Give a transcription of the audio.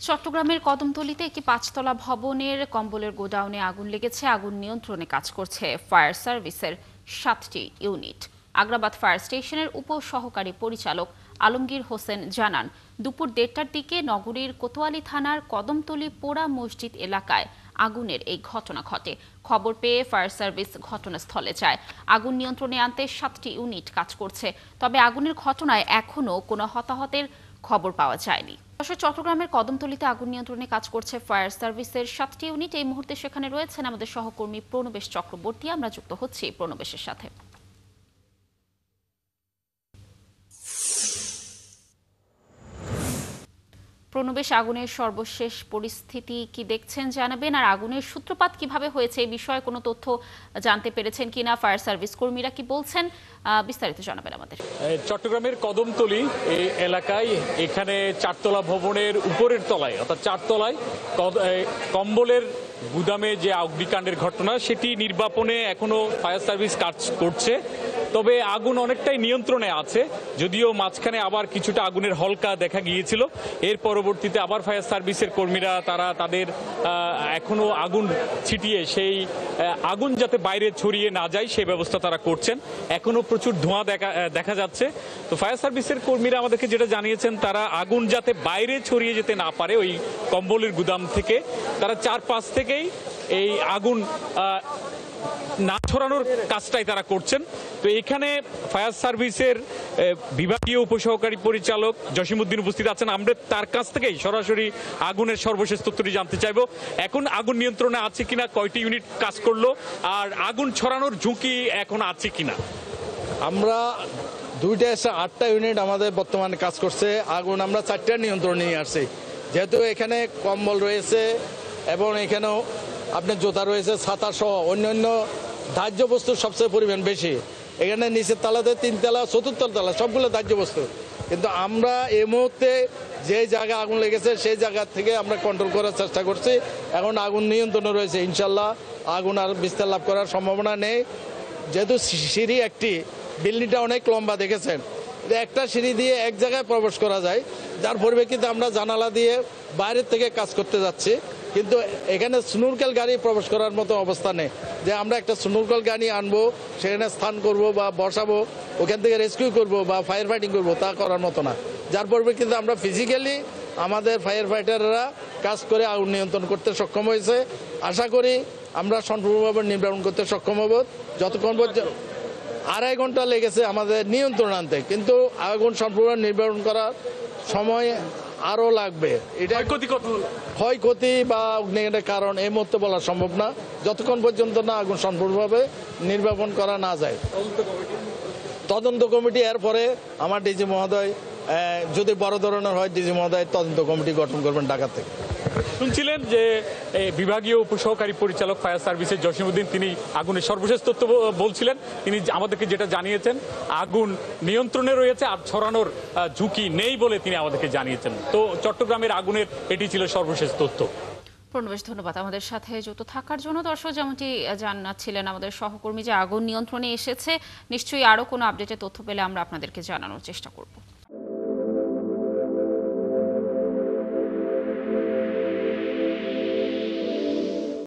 চট্টগ্রামের কদমতলীতে একটি ৫ তলা ভবনের কম্বলের গোডাউনে আগুন লেগেছে। আগুন নিয়ন্ত্রণে কাজ করছে ফায়ার সার্ভিসের ৭টি ইউনিট। আগ্রাবাদ ফায়ার স্টেশনের উপসহকারী পরিচালক আলমগীর হোসেন জানান, দুপুর ১:৩০টার দিকে নগরীর কোতোয়ালি থানার কদমতলী পোড়া মসজিদ এলাকায় আগুনের এই ঘটনা ঘটে। খবর পেয়ে ফায়ার সার্ভিস ঘটনাস্থলে যায়। আগুন নিয়ন্ত্রণে আনতে ৭টি ইউনিট কাজ করছে। তবে আগুনের ঘটনায় এখনও কোনো হতাহতের খবর পাওয়া যায়নি। চট্টগ্রামের কদমতলীতে আগুন নিয়ন্ত্রণে কাজ করছে ফায়ার সার্ভিসের ৭টি ইউনিট। এই মুহূর্তে সেখানে রয়েছেন আমাদের সহকর্মী প্রণবেশ চক্রবর্তী। আমরা যুক্ত হচ্ছি প্রণবেশের সাথে। প্রণবেশ, আগুনের সর্বশেষ পরিস্থিতি কি দেখছেন জানাবেন, আর আগুনের সূত্রপাত কিভাবে হয়েছে এই বিষয়ে কোনো তথ্য জানতে পেরেছেন কিনা, ফায়ার সার্ভিস কর্মীরা কি বলছেন, বিস্তারিত জানাবেন আমাদের। চট্টগ্রামের কদমতলী এই এলাকায় এখানে ৪তলা ভবনের উপরের তলায় অর্থাৎ ৪তলায় কম্বলের গুদামে যে অগ্নিকাণ্ডের ঘটনা সেটি নির্বাপনে এখনো ফায়ার সার্ভিস কাজ করছে। তবে আগুন অনেকটাই নিয়ন্ত্রণে আছে, যদিও মাঝখানে আবার কিছুটা আগুনের হলকা দেখা গিয়েছিল। এর পরবর্তীতে আবার ফায়ার সার্ভিসের কর্মীরা তাদের এখনো আগুন ছিটিয়ে সেই আগুন যাতে বাইরে ছড়িয়ে না যায় সেই ব্যবস্থা তারা করছেন। এখনো প্রচুর ধোঁয়া দেখা যাচ্ছে। তো ফায়ার সার্ভিসের কর্মীরা আমাদেরকে যেটা জানিয়েছেন, তারা আগুন যাতে বাইরে ছড়িয়ে যেতে না পারে ওই কম্বলের গুদাম থেকে, তারা ৪-৫ থেকেই এই আগুন না ছড়ানোর কাজটাই তারা করছেন। তো এখানে ফায়ার সার্ভিসের বিভাগীয় উপসহকারী পরিচালক জসিমউদ্দিন উপস্থিত আছেন। আমরা তার কাছ থেকেই সরাসরি আগুনের সর্বশেষ তথ্যটি জানতে চাইব। এখন আগুন নিয়ন্ত্রণে আছে কিনা, কয়টি ইউনিট কাজ করলো, আর আগুন ছড়ানোর ঝুঁকি এখন আছে কিনা? আমরা 8টা ইউনিট আমাদের বর্তমানে কাজ করছে। আগুন আমরা 4টা নিয়ন্ত্রণে নিয়ে আসছি। যেহেতু এখানে কম্বল রয়েছে এবং এখানেও আপনার জুতা রয়েছে, ছাতা সহ অন্যান্য দাহ্য বস্তুর সবচেয়ে পরিমাণ বেশি। এখানে নিচের তলাতে 3 তলা 4র্থ তলা সবগুলো দাহ্য বস্তু। কিন্তু আমরা এই মুহূর্তে যে জায়গা আগুন লেগেছে সেই জায়গা থেকে আমরা কন্ট্রোল করার চেষ্টা করছি। এখন আগুন নিয়ন্ত্রণে রয়েছে। ইনশাল্লাহ আগুন আর বিস্তার লাভ করার সম্ভাবনা নেই। যেহেতু সিঁড়ি একটি, বিল্ডিংটা অনেক লম্বা দেখেছেন, একটা সিঁড়ি দিয়ে এক জায়গায় প্রবেশ করা যায়, যার পরিপ্রেক্ষিতে আমরা জানালা দিয়ে বাইরের থেকে কাজ করতে যাচ্ছি। কিন্তু এখানে স্নুরকেল গাড়ি প্রবেশ করার মতো অবস্থা নেই যে আমরা একটা স্নুরকেল গাড়ি আনবো, সেখানে স্থান করব বা বসাবো, ওখান থেকে রেস্কিউ করব বা ফায়ার ফাইটিং করবো, তা করার মতো না। যার পরিপ্রেক্ষিতে আমরা ফিজিক্যালি আমাদের ফায়ার ফাইটাররা কাজ করে আগুন নিয়ন্ত্রণ করতে সক্ষম হয়েছে। আশা করি আমরা সম্পূর্ণভাবে নির্বাপন করতে সক্ষম হব। যতক্ষণ পর্যন্ত 2.5 ঘন্টা লেগেছে আমাদের নিয়ন্ত্রণ আনতে, কিন্তু আগুন সম্পূর্ণ নির্বাপন করার সময় আরও লাগবে। এটা ক্ষয়ক্ষতি বা অগ্নিকাণ্ডের কারণ এই মুহূর্তে বলা সম্ভব না, যতক্ষণ পর্যন্ত না আগুন সম্পূর্ণভাবে নির্বাপন করা না যায়। তদন্ত কমিটি এরপরে আমার ডিজি মহোদয়, যদি বড় ধরনের হয়, ডিজি মহোদয় তদন্ত কমিটি গঠন করবেন ঢাকা থেকে। শুনছিলেন যে বিভাগীয় উপসহকারী পরিচালক ফায়ার সার্ভিসের জসিমউদ্দিন, তিনি আগুনের সর্বশেষ তথ্য বলছিলেন। তিনি আমাদেরকে যেটা জানিয়েছেন, আগুন নিয়ন্ত্রণে রয়েছে আর ছড়ানোর ঝুঁকি নেই বলে তিনি আমাদেরকে জানিয়েছেন। তো চট্টগ্রামের আগুনের এটি ছিল সর্বশেষ তথ্য। প্রণবেশ, ধন্যবাদ আমাদের সাথে যুক্ত থাকার জন্য। দর্শক, যেমনটি জানাচ্ছিলেন আমাদের সহকর্মী যে আগুন নিয়ন্ত্রণে এসেছে, নিশ্চয়ই আরও কোনো আপডেটের তথ্য পেলে আমরা আপনাদেরকে জানানোর চেষ্টা করব।